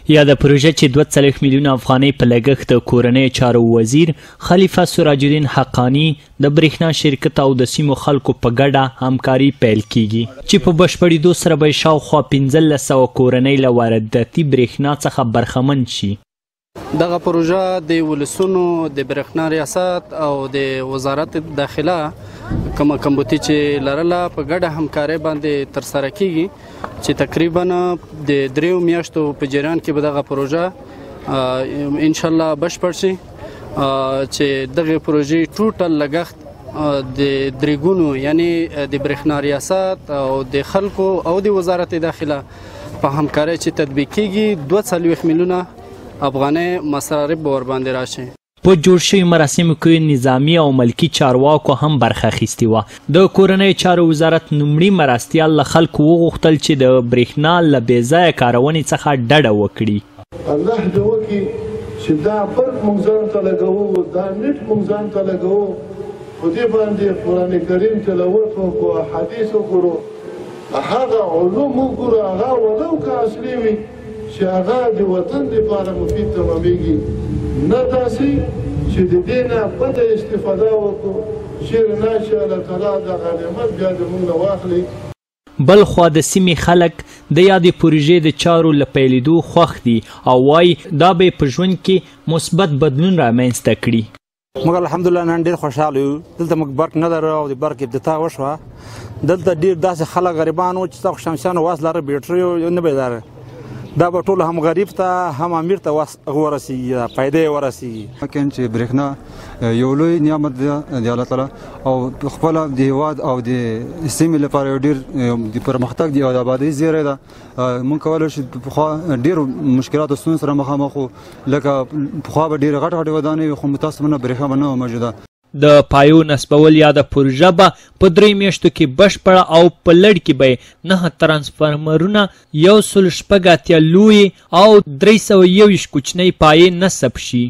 یا د پروژه چې 2 میلیونه افغانۍ په لګښت د کورنیو چارو وزیر خلیفه سراج الدین حقانی د برېښنا شرکت او د سیمو خلکو په ګډه همکاري پیل کیږي چې په بشپړېدو سره به شاوخوا 1500 کورنۍ له وارداتي برېښنا څخه برخمن شي. دغه پروژه د ولسونو د برېښنا ریاست او د وزارت داخله کومه کمبودي چې لرله په ګډه همکارۍ باندې ترسره کیږي چې تقریبا د 3 میاشتو په جریان کې به دغه پروژه انشاءالله بشپړ شي چې دغه پروژې ټوټل لګښت د درېګونو یعنی د برېښنا ریاست او د خلکو او د وزارت داخله په همکارۍ چې تطبیق کیږي 2 میلیونه افغانۍ مصارف به ورباندې راشي. په جوړ شوي مراسمو کې نظامي او ملکي چارواکو هم برخه اخیستې وه. د کورنیو چارو وزارت لومړي مرستیال له خلکو وغوښتل چې د برېښنا له بې ځایه کارونې څخه ډډه وکړي. الله دې وکړي چې دا برق موږ ځان ته لګوو، دا نټ موږ ځان ته لګوو، په دې باندې قرآن کریم تلاوت وکړو، احادیث وګورو، هغه علوم وګورو، هغه ولو که اصلي وي چې هغه د وطن لپاره مفید تمامېږي، نه داسې چې د دې نه بده استفاده وکړو چیرې نه چې الله تعالی دغه نعمت بیا زموږ نه واخلي. بل خوا د سیمې خلک د یادې پروژې د چارو له پیلېدو خوښ دي او وایي دا به په ژوند کې مثبت بدلون رامنځته کړي. موږ الحمدلله نن ډېر خوشحاله یو. دلته موږ برق نه لرو او د برق ابتدا وشوه. دلته ډېر داسې خلک غریبان وو چې ستا خو شمسیانو واس لره، بیټرۍ نه به لره. دا به ټول هم غریب ته هم امیر ته ورسیږي، فایده یې ورسیږي. ممکن چې برېښنا یو لوی نعمت دی د الله تعالی او خپله د هېواد او د سیمې لپاره یو ډېر د پرمختګ دی او د آبادۍ زیری ده. موږ کولی شو پخوا ډېرو مشکلاتو ستونزو سره مخامخ وو، لکه پخوا به ډېرې غټې غټې ودانۍ وي خو متاسفانه برېښنا به نه وه موجوده. د پایو نصبول یا د پروژه به په 3 میاشتو کې بشپړه او په لړ کې به 9 ترانسفارمرونه، 186 لویې او 321 کوچنۍ پایې نصب شي.